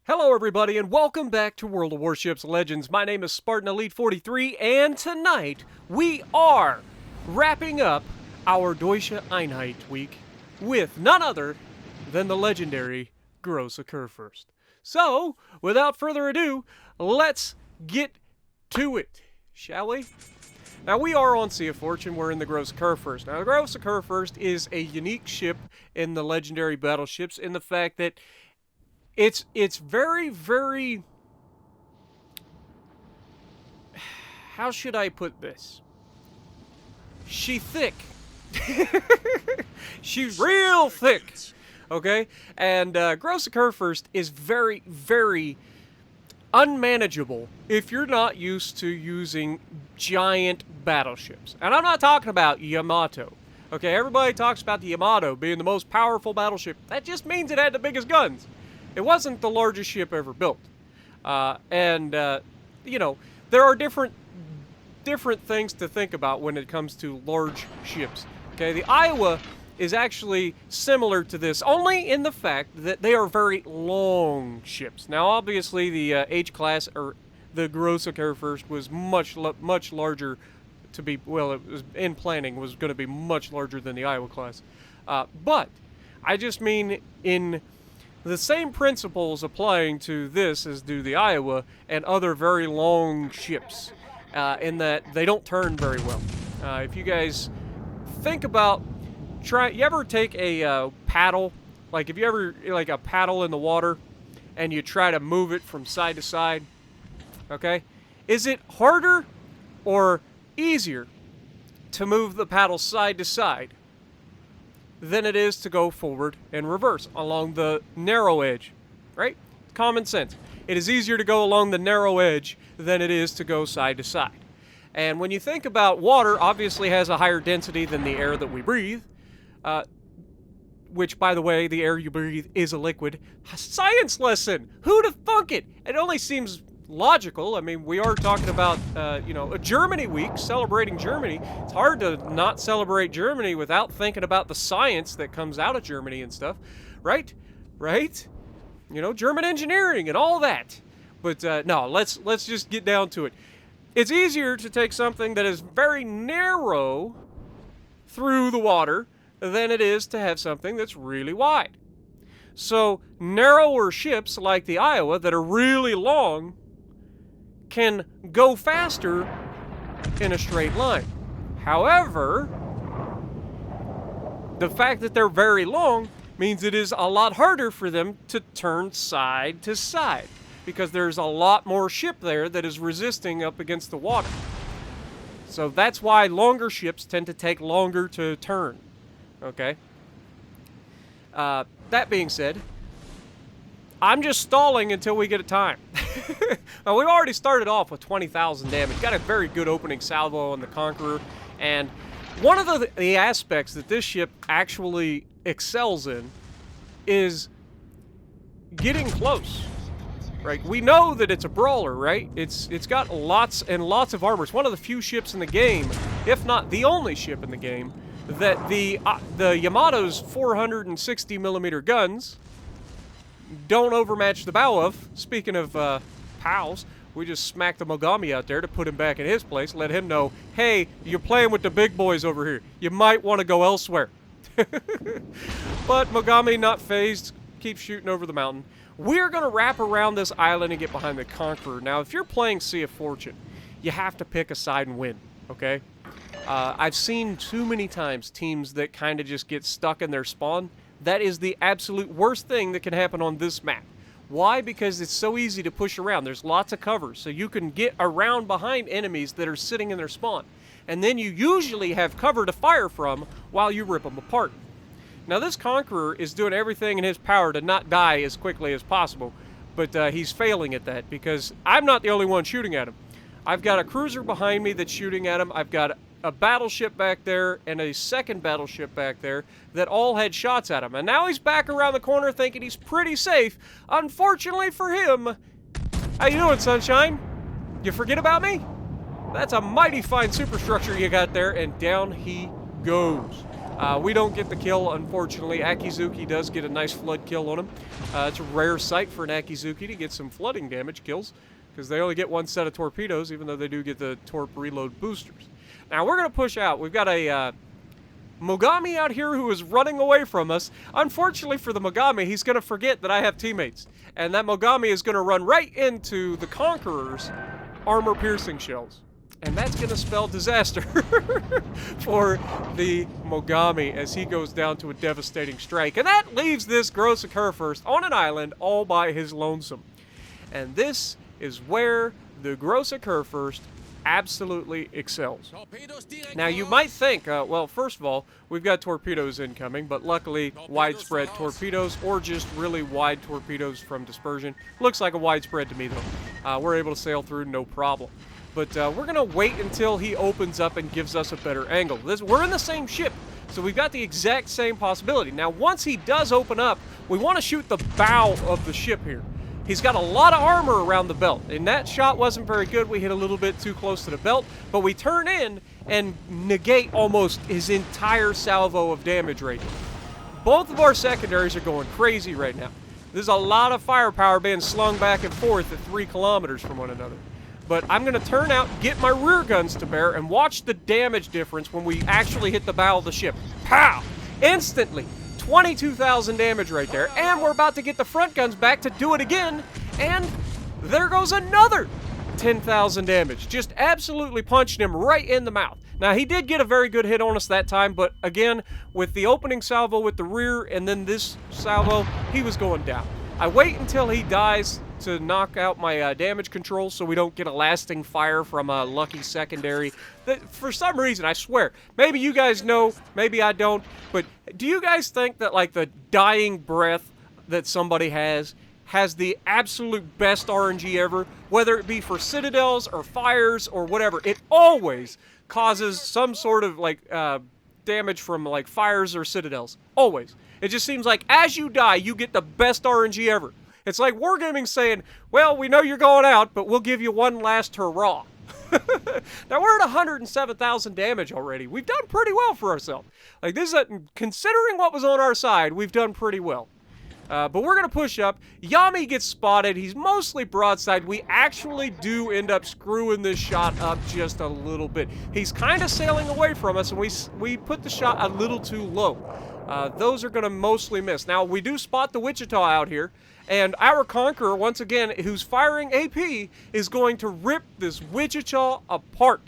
Hello everybody and welcome back to World of Warships Legends. My name is Spartan Elite 43 and tonight we are wrapping up our Deutsche Einheit week with none other than the legendary Grosse Kurfürst. So, without further ado, let's get to it, shall we? Now we are on Sea of Fortune, we're in the Grosse Kurfürst. Now the Grosse Kurfürst is a unique ship in the legendary battleships in the fact that it's very, very... How should I put this? She's thick. She's real thick. Okay? And Grosse Kurfürst is very, very unmanageable if you're not used to using giant battleships. And I'm not talking about Yamato. Okay, everybody talks about the Yamato being the most powerful battleship. That just means it had the biggest guns. It wasn't the largest ship ever built. You know, there are different things to think about when it comes to large ships. Okay, the Iowa is actually similar to this, only in the fact that they are very long ships. Now, obviously, the H-class, or the Grosse Kurfürst, was much larger to be, well, it was in planning, was going to be much larger than the Iowa class. But I just mean in... the same principles applying to this as do the Iowa and other very long ships, in that they don't turn very well. If you guys think about, you ever take a paddle, like if you ever, like a paddle in the water, and you try to move it from side to side, okay? Is it harder or easier to move the paddle side to side than it is to go forward and reverse along the narrow edge, right? Common sense. It is easier to go along the narrow edge than it is to go side to side. And when you think about water, obviously has a higher density than the air that we breathe, which, by the way, the air you breathe is a liquid. A science lesson! Who'da thunk it? It only seems logical. I mean, we are talking about, you know, a Germany week, celebrating Germany. It's hard to not celebrate Germany without thinking about the science that comes out of Germany and stuff, right? Right? You know, German engineering and all that. But no, let's just get down to it. It's easier to take something that is very narrow through the water than it is to have something that's really wide. So, narrower ships like the Iowa that are really long can go faster in a straight line. However, the fact that they're very long means it is a lot harder for them to turn side to side, because there's a lot more ship there that is resisting up against the water. So that's why longer ships tend to take longer to turn. Okay? That being said, I'm just stalling until we get a time. Now, we've already started off with 20,000 damage. Got a very good opening salvo on the Conqueror. And one of the aspects that this ship actually excels in is getting close. Right? We know that it's a brawler, right? It's got lots and lots of armor. It's one of the few ships in the game, if not the only ship in the game, that the Yamato's 460 millimeter guns don't overmatch the bow of. Speaking of pals, we just smacked the Mogami out there to put him back in his place, let him know, hey, you're playing with the big boys over here. You might want to go elsewhere. But Mogami, not phased, keeps shooting over the mountain. We're going to wrap around this island and get behind the Conqueror. Now, if you're playing Sea of Fortune, you have to pick a side and win, okay? I've seen too many times teams that kind of just get stuck in their spawn. That is the absolute worst thing that can happen on this map. Why? Because it's so easy to push around. There's lots of cover, so you can get around behind enemies that are sitting in their spawn. And then you usually have cover to fire from while you rip them apart. Now, this Conqueror is doing everything in his power to not die as quickly as possible, but he's failing at that because I'm not the only one shooting at him. I've got a cruiser behind me that's shooting at him. I've got a battleship back there and a second battleship back there that all had shots at him. And now he's back around the corner thinking he's pretty safe. Unfortunately for him, how you doing, Sunshine? You forget about me? That's a mighty fine superstructure you got there, and down he goes. We don't get the kill, unfortunately. Akizuki does get a nice flood kill on him. It's a rare sight for an Akizuki to get some flooding damage kills, because they only get one set of torpedoes, even though they do get the torp reload boosters. Now, we're going to push out. We've got a Mogami out here who is running away from us. Unfortunately for the Mogami, he's going to forget that I have teammates. And that Mogami is going to run right into the Conqueror's armor-piercing shells. And that's going to spell disaster for the Mogami as he goes down to a devastating strike. And that leaves this Gross Occur First on an island all by his lonesome. And this is where the Gross Occur First absolutely excels. Now, you might think, well, first of all, we've got torpedoes incoming, but luckily widespread torpedoes or just really wide torpedoes from dispersion. Looks like a widespread to me, though. We're able to sail through no problem. But we're going to wait until he opens up and gives us a better angle. We're in the same ship, so we've got the exact same possibility. Now, once he does open up, we want to shoot the bow of the ship here. He's got a lot of armor around the belt, and that shot wasn't very good. We hit a little bit too close to the belt, but we turn in and negate almost his entire salvo of damage right now. Both of our secondaries are going crazy right now. There's a lot of firepower being slung back and forth at 3 kilometers from one another. But I'm going to turn out, get my rear guns to bear, and watch the damage difference when we actually hit the bow of the ship. Pow! Instantly. 22,000 damage right there. And we're about to get the front guns back to do it again. And there goes another 10,000 damage. Just absolutely punched him right in the mouth. Now, he did get a very good hit on us that time, but again, with the opening salvo with the rear and then this salvo, he was going down. I wait until he dies to knock out my damage control so we don't get a lasting fire from a lucky secondary. For some reason, I swear, maybe you guys know, maybe I don't, but do you guys think that like the dying breath that somebody has the absolute best RNG ever? Whether it be for citadels or fires or whatever, it always causes some sort of like damage from like fires or citadels. Always. It just seems like as you die, you get the best RNG ever. It's like Wargaming saying, well, we know you're going out, but we'll give you one last hurrah. Now, we're at 107,000 damage already. We've done pretty well for ourselves. Like, this is considering what was on our side, we've done pretty well. But we're going to push up. Yami gets spotted. He's mostly broadside. We actually do end up screwing this shot up just a little bit. He's kind of sailing away from us, and we put the shot a little too low. Those are going to mostly miss. Now, we do spot the Wichita out here. And our Conqueror, once again, who's firing AP, is going to rip this Wichita apart.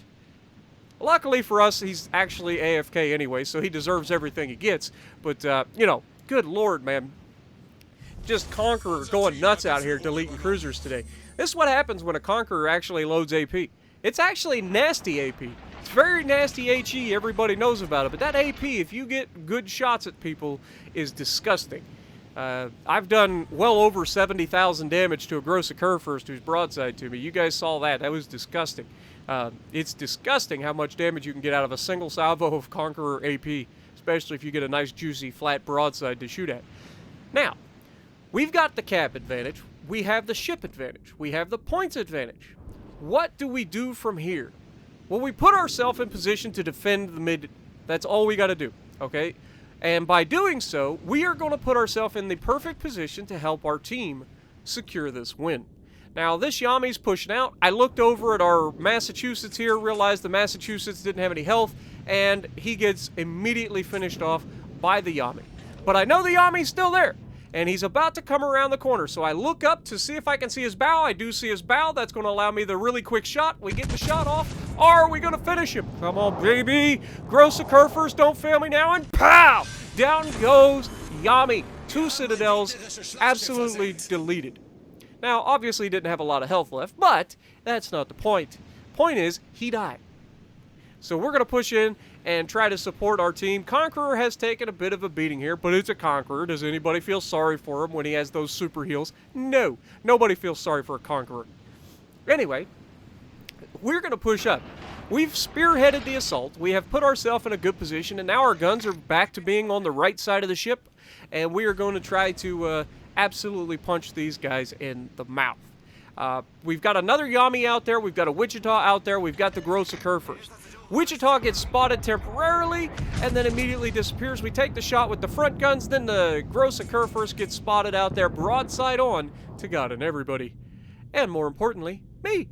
Luckily for us, he's actually AFK anyway, so he deserves everything he gets. But, you know, good lord, man. Just Conqueror going nuts out here deleting cruisers today. This is what happens when a Conqueror actually loads AP. It's actually nasty AP. It's very nasty HE, everybody knows about it. But that AP, if you get good shots at people, is disgusting. I've done well over 70,000 damage to a Gross Occur First who's broadside to me. You guys saw that. That was disgusting. It's disgusting how much damage you can get out of a single salvo of Conqueror AP, especially if you get a nice, juicy, flat broadside to shoot at. Now, we've got the cap advantage. We have the ship advantage. We have the points advantage. What do we do from here? Well, we put ourselves in position to defend the mid. That's all we got to do, okay? And by doing so, we are going to put ourselves in the perfect position to help our team secure this win. Now, this Yami's pushing out. I looked over at our Massachusetts here, realized the Massachusetts didn't have any health, and he gets immediately finished off by the Yami. But I know the Yami's still there, and he's about to come around the corner. So I look up to see if I can see his bow. I do see his bow. That's going to allow me the really quick shot. We get the shot off. Are we going to finish him? Come on, baby. Gross Occur First, don't fail me now. And pow! Down goes Yami. 2 citadels absolutely deleted. Now, obviously, he didn't have a lot of health left, but that's not the point. Point is, he died. So we're going to push in and try to support our team. Conqueror has taken a bit of a beating here, but it's a Conqueror. Does anybody feel sorry for him when he has those super heals? No. Nobody feels sorry for a Conqueror. Anyway, we're going to push up. We've spearheaded the assault. We have put ourselves in a good position, and now our guns are back to being on the right side of the ship, and we are going to try to absolutely punch these guys in the mouth. We've got another Yami out there. We've got a Wichita out there. We've got the Gross Occur First. Wichita gets spotted temporarily and then immediately disappears. We take the shot with the front guns, then the Gross and Kurfürst gets spotted out there broadside on to God and everybody. And more importantly, me.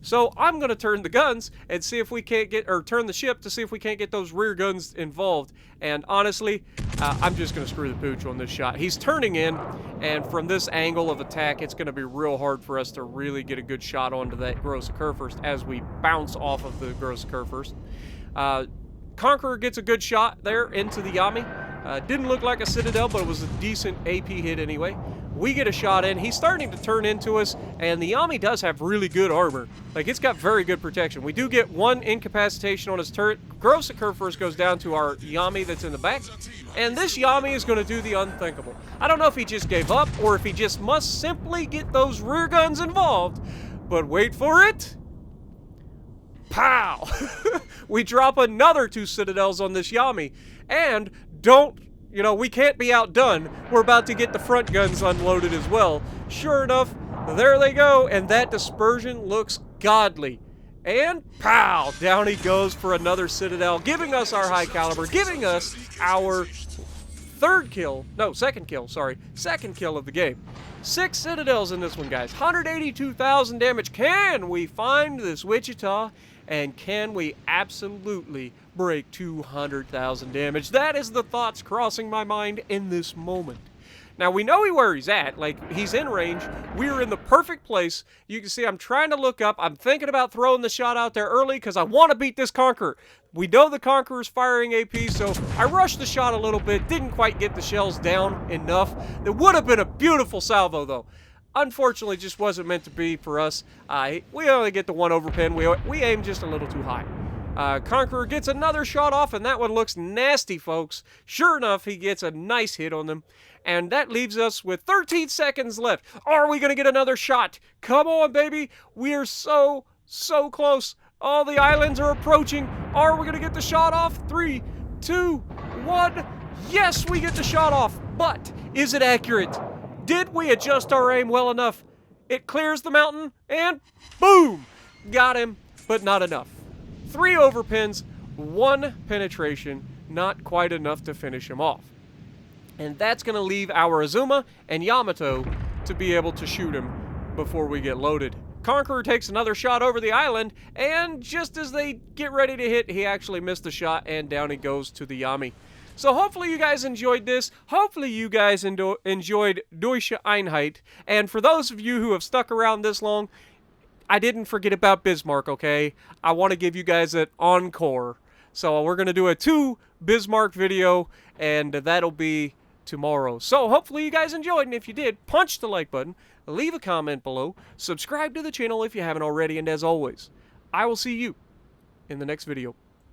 So I'm going to turn the guns and see if we can't get, or turn the ship to see if we can't get those rear guns involved. And honestly, I'm just going to screw the pooch on this shot. He's turning in, and from this angle of attack, it's going to be real hard for us to really get a good shot onto that Gross Kurfürst as we bounce off of the Gross Kurfürst. Conqueror gets a good shot there into the Yami. Didn't look like a Citadel, but it was a decent AP hit anyway. We get a shot in. He's starting to turn into us, and the Yami does have really good armor. Like, it's got very good protection. We do get one incapacitation on his turret. Gross Kurfürst goes down to our Yami that's in the back, and this Yami is going to do the unthinkable. I don't know if he just gave up, or if he just must simply get those rear guns involved, but wait for it. Pow! We drop another 2 Citadels on this Yami, and we can't be outdone. We're about to get the front guns unloaded as well. Sure enough, there they go, and that dispersion looks godly. And pow! Down he goes for another Citadel, giving us our high caliber, giving us our second kill of the game. 6 Citadels in this one, guys. 182,000 damage. Can we find this Wichita? And can we absolutely break 200,000 damage? That is the thoughts crossing my mind in this moment. Now, we know where he's at. Like, he's in range. We're in the perfect place. You can see I'm trying to look up. I'm thinking about throwing the shot out there early because I want to beat this Conqueror. We know the Conqueror's firing AP, so I rushed the shot a little bit. Didn't quite get the shells down enough. It would have been a beautiful salvo, though. Unfortunately, just wasn't meant to be for us. We only get the 1 overpin. We aim just a little too high. Conqueror gets another shot off, and that one looks nasty, folks. Sure enough, he gets a nice hit on them. And that leaves us with 13 seconds left. Are we going to get another shot? Come on, baby. We are so close. All the islands are approaching. Are we going to get the shot off? 3, 2, 1. Yes, we get the shot off. But is it accurate? Did we adjust our aim well enough? It clears the mountain, and boom! Got him, but not enough. 3 overpins, 1 penetration, not quite enough to finish him off. And that's going to leave our Azuma and Yamato to be able to shoot him before we get loaded. Conqueror takes another shot over the island, and just as they get ready to hit, he actually missed the shot, and down he goes to the Yami. So hopefully you guys enjoyed this. Hopefully you guys enjoyed Deutsche Einheit. And for those of you who have stuck around this long, I didn't forget about Bismarck, okay? I want to give you guys an encore. So we're going to do a 2 Bismarck video, and that'll be tomorrow. So hopefully you guys enjoyed, and if you did, punch the like button, leave a comment below, subscribe to the channel if you haven't already, and as always, I will see you in the next video.